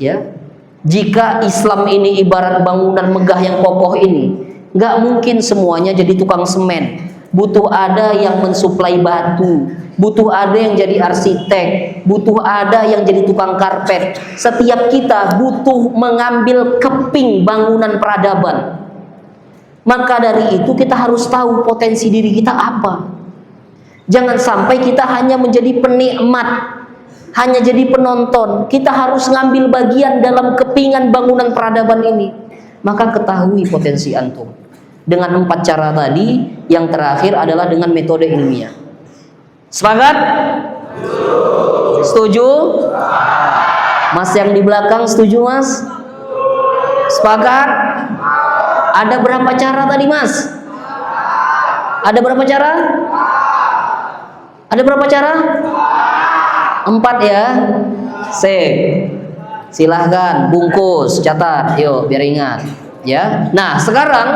ya. Jika Islam ini ibarat bangunan megah yang kokoh ini, nggak mungkin semuanya jadi tukang semen. Butuh ada yang mensuplai batu, butuh ada yang jadi arsitek, butuh ada yang jadi tukang karpet. Setiap kita butuh mengambil keping bangunan peradaban. Maka dari itu kita harus tahu potensi diri kita apa. Jangan sampai kita hanya menjadi penikmat, hanya jadi penonton. Kita harus ngambil bagian dalam kepingan bangunan peradaban ini. Maka ketahui potensi antum dengan 4 cara tadi. Yang terakhir adalah dengan metode ilmiah. Sepakat? Setuju? Mas yang di belakang setuju, Mas? Sepakat? Ada berapa cara tadi, Mas? Ada berapa cara? Ada berapa cara? 4 ya. Sip. Silahkan bungkus, catat, yuk biar ingat ya. Nah, sekarang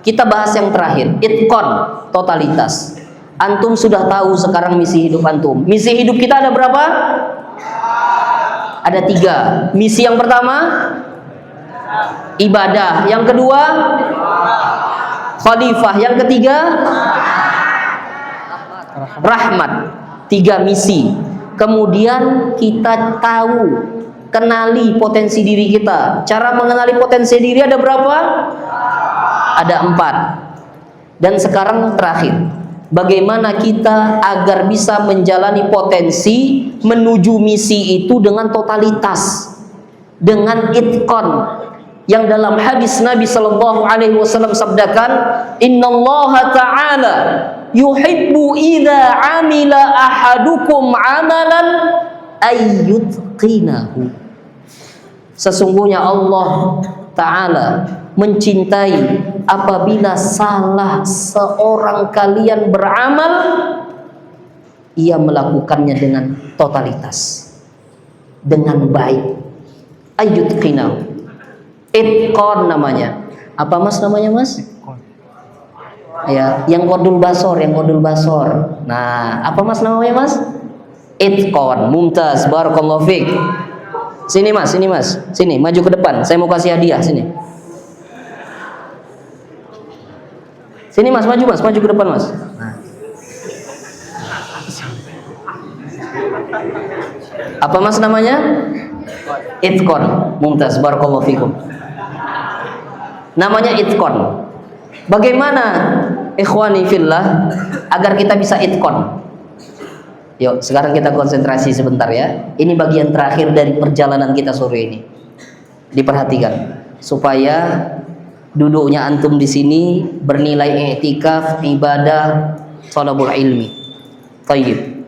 kita bahas yang terakhir, itqon, totalitas. Antum sudah tahu sekarang misi hidup antum. Misi hidup kita ada berapa? Ada 3. Misi yang pertama ibadah, yang kedua khalifah, yang ketiga rahmat. 3 misi. Kemudian kita tahu, kenali potensi diri kita. Cara mengenali potensi diri ada berapa? Ada 4. Dan sekarang terakhir, bagaimana kita agar bisa menjalani potensi menuju misi itu dengan totalitas, dengan itqan, yang dalam hadis Nabi Shallallahu Alaihi Wasallam sabdakan, Innallaha Taala yuhibbu idza amila ahadukum amalan ayyutqinahu. Sesungguhnya Allah Ta'ala mencintai apabila salah seorang kalian beramal, ia melakukannya dengan totalitas, dengan baik. Ayyutqinahu, itqan namanya. Apa mas namanya mas? Ya, yang qadul basor, yang qadul basor. Nah, apa mas namanya mas? Itqan. Mumtaz, barakallahu fiik. Sini mas, sini maju ke depan. Saya mau kasih hadiah, sini. Sini mas, maju ke depan mas. Nah. Apa mas namanya? Itqan. Mumtaz, barakallahu fiikum. Namanya itqan. Bagaimana ikhwani fillah agar kita bisa itqan? Yuk, sekarang kita konsentrasi sebentar ya. Ini bagian terakhir dari perjalanan kita sore ini. Diperhatikan supaya duduknya antum di sini bernilai i'tikaf, ibadah, thalabul ilmi. Thayyib.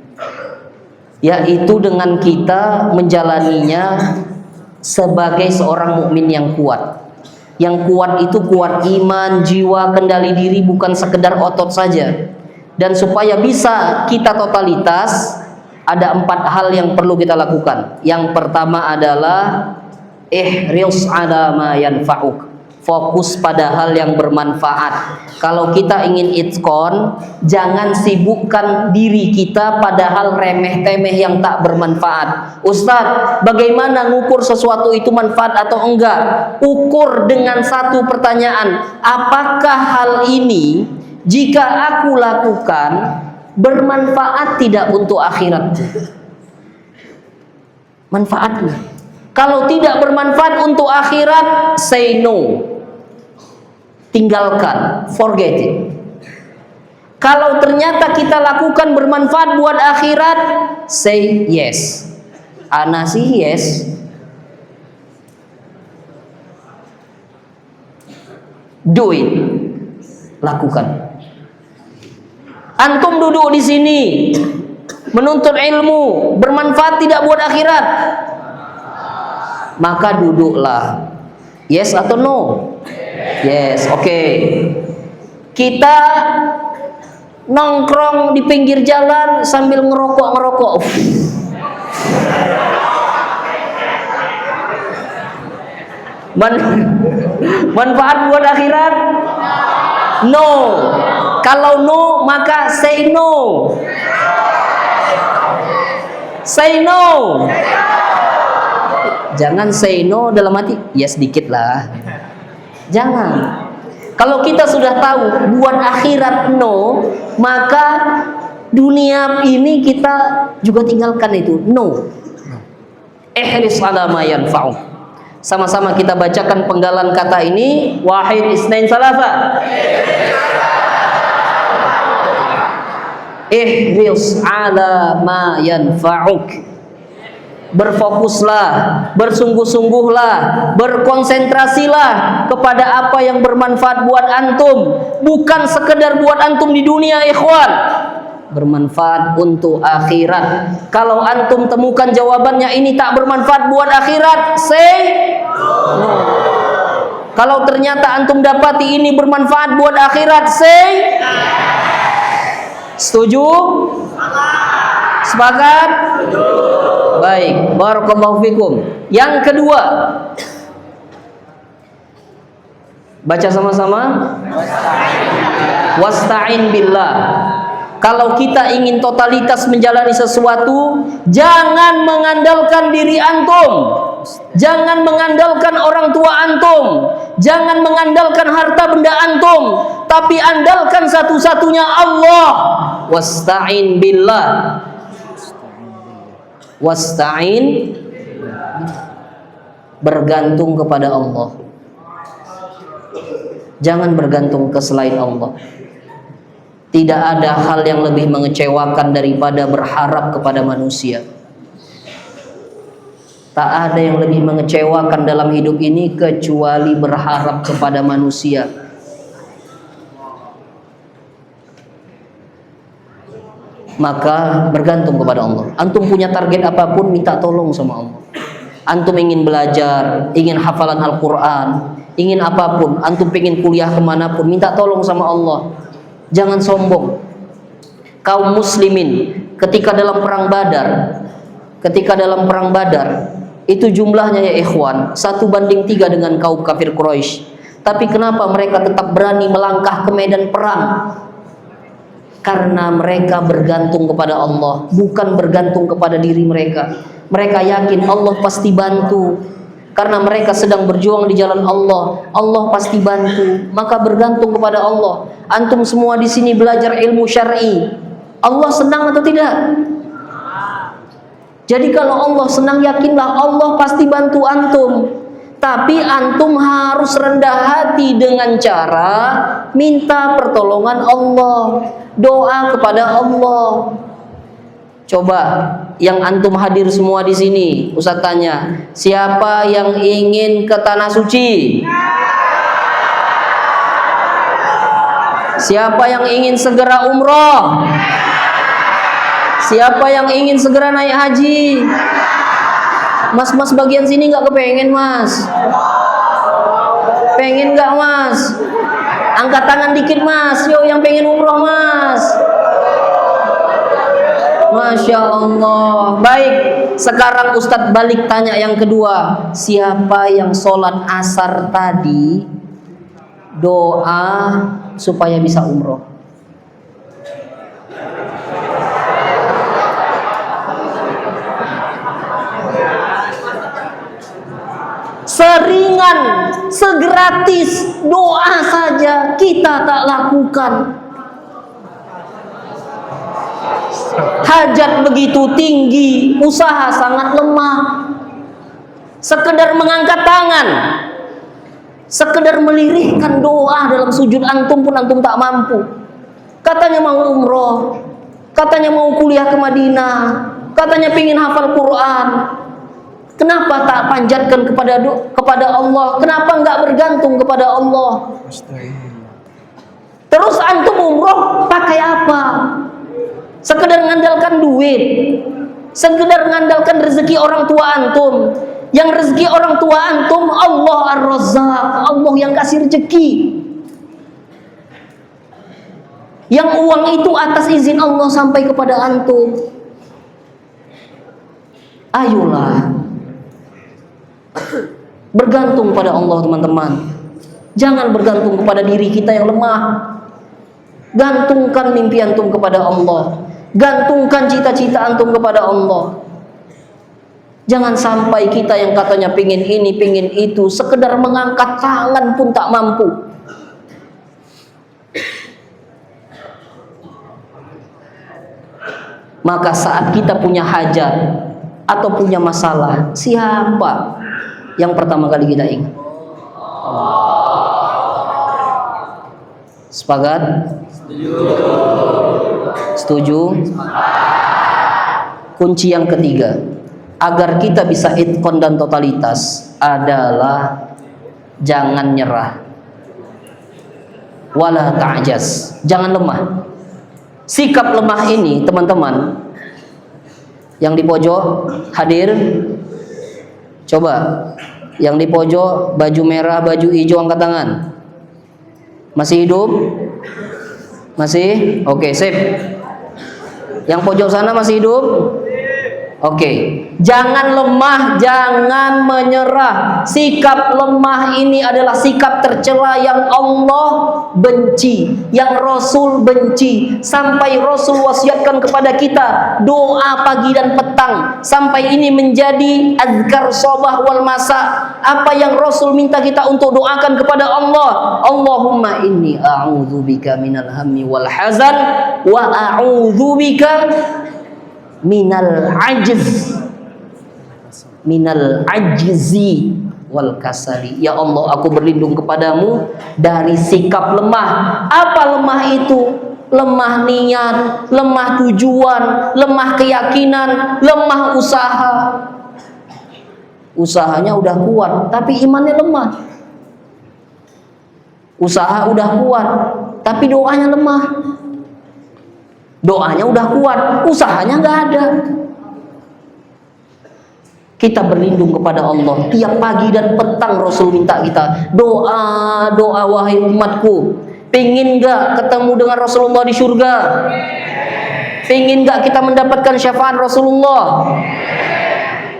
Yaitu dengan kita menjalaninya sebagai seorang mukmin yang kuat. Yang kuat itu kuat iman, jiwa, kendali diri, bukan sekedar otot saja. Dan supaya bisa kita totalitas, ada 4 hal yang perlu kita lakukan. Yang pertama adalah ihris ala ma yanfa'uk, fokus pada hal yang bermanfaat. Kalau kita ingin itqan, jangan sibukkan diri kita pada hal remeh-temeh yang tak bermanfaat. Ustadz, bagaimana ngukur sesuatu itu manfaat atau enggak? Ukur dengan satu pertanyaan, apakah hal ini jika aku lakukan bermanfaat tidak untuk akhirat? Manfaatnya. Kalau tidak bermanfaat untuk akhirat, say no. Tinggalkan, forget it. Kalau ternyata kita lakukan bermanfaat buat akhirat, say yes. Ana sih yes. Do it. Lakukan. Antum duduk di sini menuntut ilmu, bermanfaat tidak buat akhirat, maka duduklah. Yes atau no? Yes, oke. Kita nongkrong di pinggir jalan sambil ngerokok. Manfaat buat akhirat? No. Kalau no, maka say no. Say no. Jangan say no dalam hati, ya sedikit lah. Jangan. Kalau kita sudah tahu buat akhirat no, maka dunia ini kita juga tinggalkan itu. No. Ihris ala ma yanfa'u. Sama-sama kita bacakan penggalan kata ini. Wahid, isnain, salasa. Ihris ala ma yanfa'uk. Berfokuslah, bersungguh-sungguhlah, berkonsentrasilah kepada apa yang bermanfaat buat antum, bukan sekedar buat antum di dunia, ikhwan. Bermanfaat untuk akhirat. Kalau antum temukan jawabannya ini tak bermanfaat buat akhirat, say no. Kalau ternyata antum dapati ini bermanfaat buat akhirat, say setuju? Sepakat? Baik, barakallahu fikum. Yang kedua, baca sama-sama. Wasta'in billah. Kalau kita ingin totalitas menjalani sesuatu, jangan mengandalkan diri antum, jangan mengandalkan orang tua antum, jangan mengandalkan harta benda antum, tapi andalkan satu-satunya Allah. Wasta'in billah. Wasta'in, bergantung kepada Allah. Jangan bergantung ke selain Allah. Tidak ada hal yang lebih mengecewakan daripada berharap kepada manusia. Tak ada yang lebih mengecewakan dalam hidup ini kecuali berharap kepada manusia. Maka bergantung kepada Allah. Antum punya target apapun, minta tolong sama Allah. Antum ingin belajar, ingin hafalan Al-Quran, ingin apapun, antum ingin kuliah kemanapun, minta tolong sama Allah. Jangan sombong. Kaum muslimin ketika dalam perang Badar, itu jumlahnya ya ikhwan 1:3 dengan kaum kafir Quraisy. Tapi kenapa mereka tetap berani melangkah ke medan perang? Karena mereka bergantung kepada Allah, bukan bergantung kepada diri mereka. Mereka yakin Allah pasti bantu. Karena mereka sedang berjuang di jalan Allah, Allah pasti bantu. Maka bergantung kepada Allah. Antum semua di sini belajar ilmu syar'i. Allah senang atau tidak? Jadi kalau Allah senang, yakinlah Allah pasti bantu antum. Tapi antum harus rendah hati dengan cara minta pertolongan Allah, doa kepada Allah. Coba yang antum hadir semua di sini, Ustaz tanya, siapa yang ingin ke tanah suci? Siapa yang ingin segera umroh? Siapa yang ingin segera naik haji? Mas-mas bagian sini nggak kepengen, mas? Pengen nggak, mas? Angkat tangan dikit, mas. Yo, yang pengen umroh, mas. Masya Allah. Baik, sekarang Ustadz balik tanya yang kedua. Siapa yang sholat asar tadi doa supaya bisa umroh? Seringan, segratis doa saja kita tak lakukan. Hajat begitu tinggi, usaha sangat lemah. Sekedar mengangkat tangan, sekedar melirihkan doa dalam sujud antum pun antum tak mampu. Katanya mau umroh, katanya mau kuliah ke Madinah, katanya pingin hafal Quran. Kenapa tak panjatkan kepada Allah? Kenapa enggak bergantung kepada Allah? Terus antum umroh pakai apa? Sekedar mengandalkan duit, sekedar mengandalkan rezeki orang tua antum. Yang rezeki orang tua antum Allah Ar-Razzaq, Allah yang kasih rezeki. Yang uang itu atas izin Allah sampai kepada antum. Ayolah bergantung pada Allah, teman-teman. Jangan bergantung kepada diri kita yang lemah. Gantungkan mimpi antum kepada Allah. Gantungkan cita-cita antum kepada Allah. Jangan sampai kita yang katanya pingin ini, pingin itu, sekedar mengangkat tangan pun tak mampu. Maka saat kita punya hajat atau punya masalah, siapa yang pertama kali kita ingat? Sepakat? Setuju? Kunci yang ketiga agar kita bisa itqan dan totalitas adalah jangan nyerah, wala ta'jaz, jangan lemah. Sikap lemah ini, teman-teman yang di pojok hadir, coba yang di pojok baju merah, baju hijau angkat tangan. Masih hidup? Masih? Oke, sip. Yang pojok sana masih hidup? Oke. Jangan lemah, jangan menyerah. Sikap lemah ini adalah sikap tercela yang Allah benci, yang Rasul benci. Sampai Rasul wasiatkan kepada kita doa pagi dan petang. Sampai ini menjadi azkar sabah wal masa. Apa yang Rasul minta kita untuk doakan kepada Allah. Allahumma inni a'udzubika minal hammi wal hazan wa a'udzubika minal ajzi wal kasali. Ya Allah, aku berlindung kepadamu dari sikap lemah. Apa lemah itu? lemah niat, lemah tujuan, lemah keyakinan, lemah usaha. Usahanya udah kuat, tapi imannya lemah. Usaha udah kuat, tapi doanya lemah. Doanya udah kuat, usahanya nggak ada. Kita berlindung kepada Allah tiap pagi dan petang. Rasul minta kita doa, doa wahai umatku. Pingin nggak ketemu dengan Rasulullah di surga? Pingin nggak kita mendapatkan syafaat Rasulullah?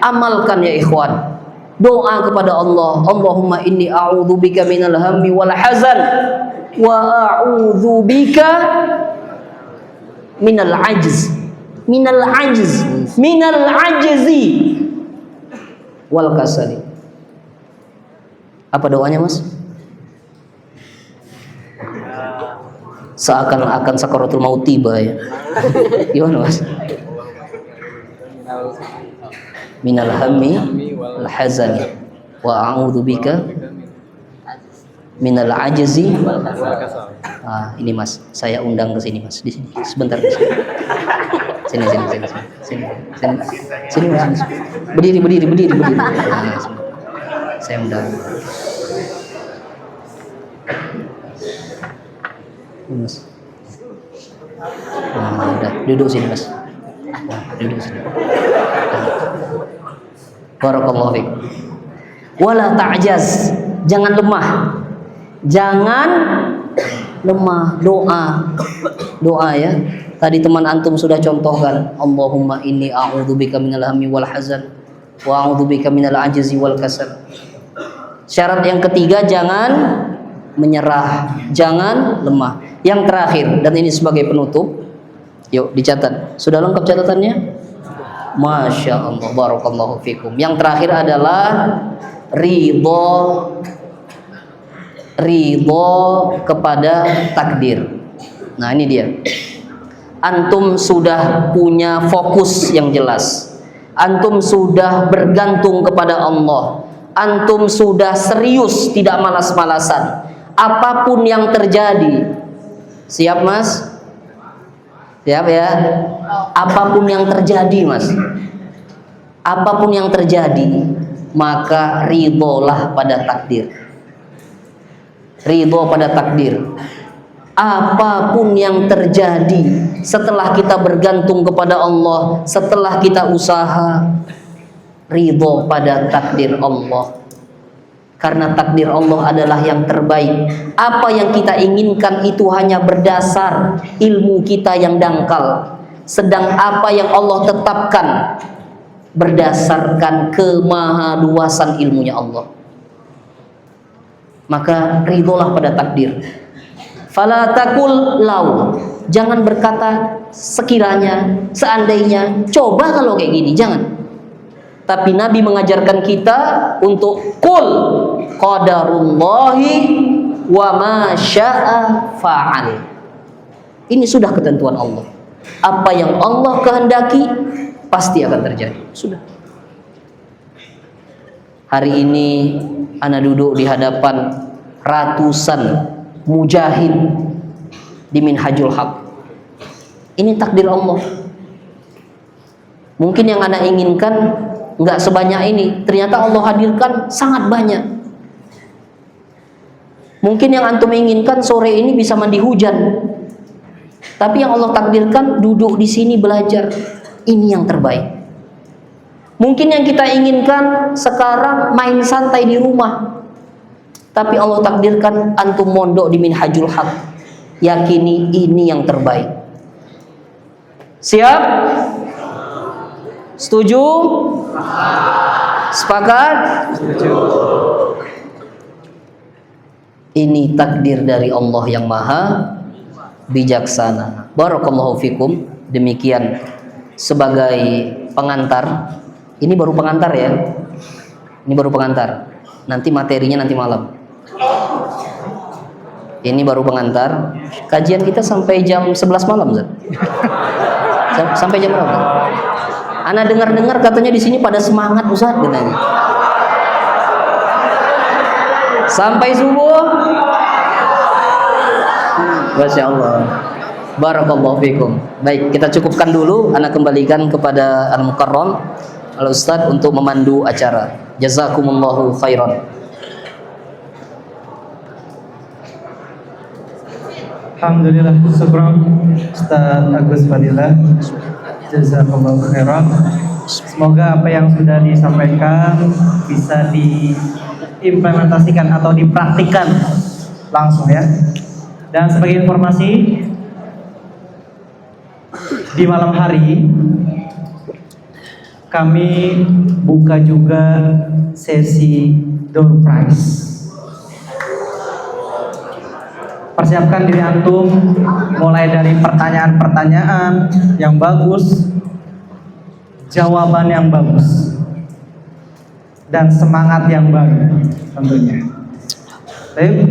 Amalkan ya ikhwan. Doa kepada Allah. Allahumma inni a'udzubika minal hammi wal hazan wa a'udzubika minal ajz. Minal ajz. Minal ajzi wal kasali. Apa doanya, Mas? Seakan-akan sakaratul maut tiba ya. Gimana, Mas? Minal hammi wal hazani wa a'udzubika minal ajzi. Ini Mas, saya undang ke sini Mas, di sini. Sebentar Mas. Sini. Sini Mas. Berdiri. Nah, saya undang. Mas. Nah, udah duduk sini Mas. Nah, duduk sini. Barakallahu fiik. Wala ta'jaz, jangan lemah. Jangan lemah. Doa ya. Tadi teman antum sudah contohkan, Allahumma inni a'udzubika minal hammi wal hazan wa a'udzubika minal ajzi wal kasal. Syarat yang ketiga, jangan menyerah, jangan lemah. Yang terakhir, dan ini sebagai penutup, yuk dicatat. Sudah lengkap catatannya? Masya Allah, barakallahu fikum. Yang terakhir adalah ridho kepada takdir. Nah ini dia. Antum sudah punya fokus yang jelas. Antum sudah bergantung kepada Allah. Antum sudah serius, tidak malas-malasan. Apapun yang terjadi, siap Mas? Siap ya? Apapun yang terjadi Mas, apapun yang terjadi, maka ridholah pada takdir. Ridho pada takdir. Apapun yang terjadi, setelah kita bergantung kepada Allah, setelah kita usaha, ridho pada takdir Allah. Karena takdir Allah adalah yang terbaik. Apa yang kita inginkan itu hanya berdasar ilmu kita yang dangkal. Sedang apa yang Allah tetapkan berdasarkan kemahaluasan ilmunya Allah. Maka ridholah pada takdir. Fala taqul lau. Jangan berkata sekiranya, seandainya, coba kalau kayak gini, jangan. Tapi Nabi mengajarkan kita untuk qul qadarullahi wa ma syaa fa'al. Ini sudah ketentuan Allah. Apa yang Allah kehendaki pasti akan terjadi. Sudah. Hari ini ana duduk di hadapan ratusan mujahid di Minhajul Haq. Ini takdir Allah. Mungkin yang ana inginkan nggak sebanyak ini, ternyata Allah hadirkan sangat banyak. Mungkin yang antum inginkan sore ini bisa mandi hujan, tapi yang Allah takdirkan duduk di sini belajar. Ini yang terbaik. Mungkin yang kita inginkan sekarang main santai di rumah, tapi Allah takdirkan antum mondok di Minhajul Haq. Yakini ini yang terbaik. Siap? Setuju? Sepakat? Ini takdir dari Allah yang maha bijaksana. Barakallahu fikum. Demikian sebagai pengantar. Ini baru pengantar ya. Ini baru pengantar. Nanti materinya nanti malam. Ini baru pengantar. Kajian kita sampai jam 11 malam, Zat. Sampai jam berapa? Ana dengar-dengar katanya di sini pada semangat Ustaz katanya. Sampai subuh. Masya Allah. Barakallahu fikum. Baik, kita cukupkan dulu. Ana kembalikan kepada Al-Mukarram Al-Ustadz untuk memandu acara. Jazakumullahu khairan. Alhamdulillah, syukran Ustaz Agus Fadillah. Jazakallahu khairan. Semoga apa yang sudah disampaikan bisa diimplementasikan atau dipraktikkan langsung ya. Dan sebagai informasi, di malam hari kami buka juga sesi door prize. Persiapkan diri antum mulai dari pertanyaan-pertanyaan yang bagus, jawaban yang bagus, dan semangat yang baru tentunya. Baik.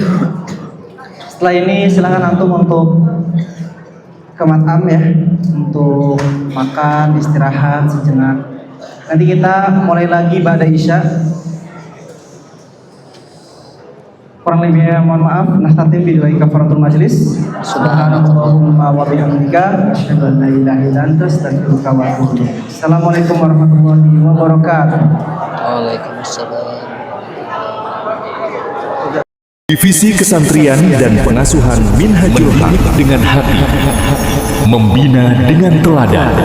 Setelah ini silakan antum untuk ke matam ya, untuk makan, istirahat sejenak. Nanti kita mulai lagi ba'da isya. Kurang lebihnya mohon maaf. Nastatim bidu'ai kafaratul majlis. Subhanallahumma wa bihamdika asyhadu an la ilaha illa anta astaghfiruka wa atubu ilaik. Assalamualaikum warahmatullahi wabarakatuh. Waalaikumsalam. Divisi Kesantrian dan Pengasuhan Minhajul Haq dengan hati, membina dengan teladan.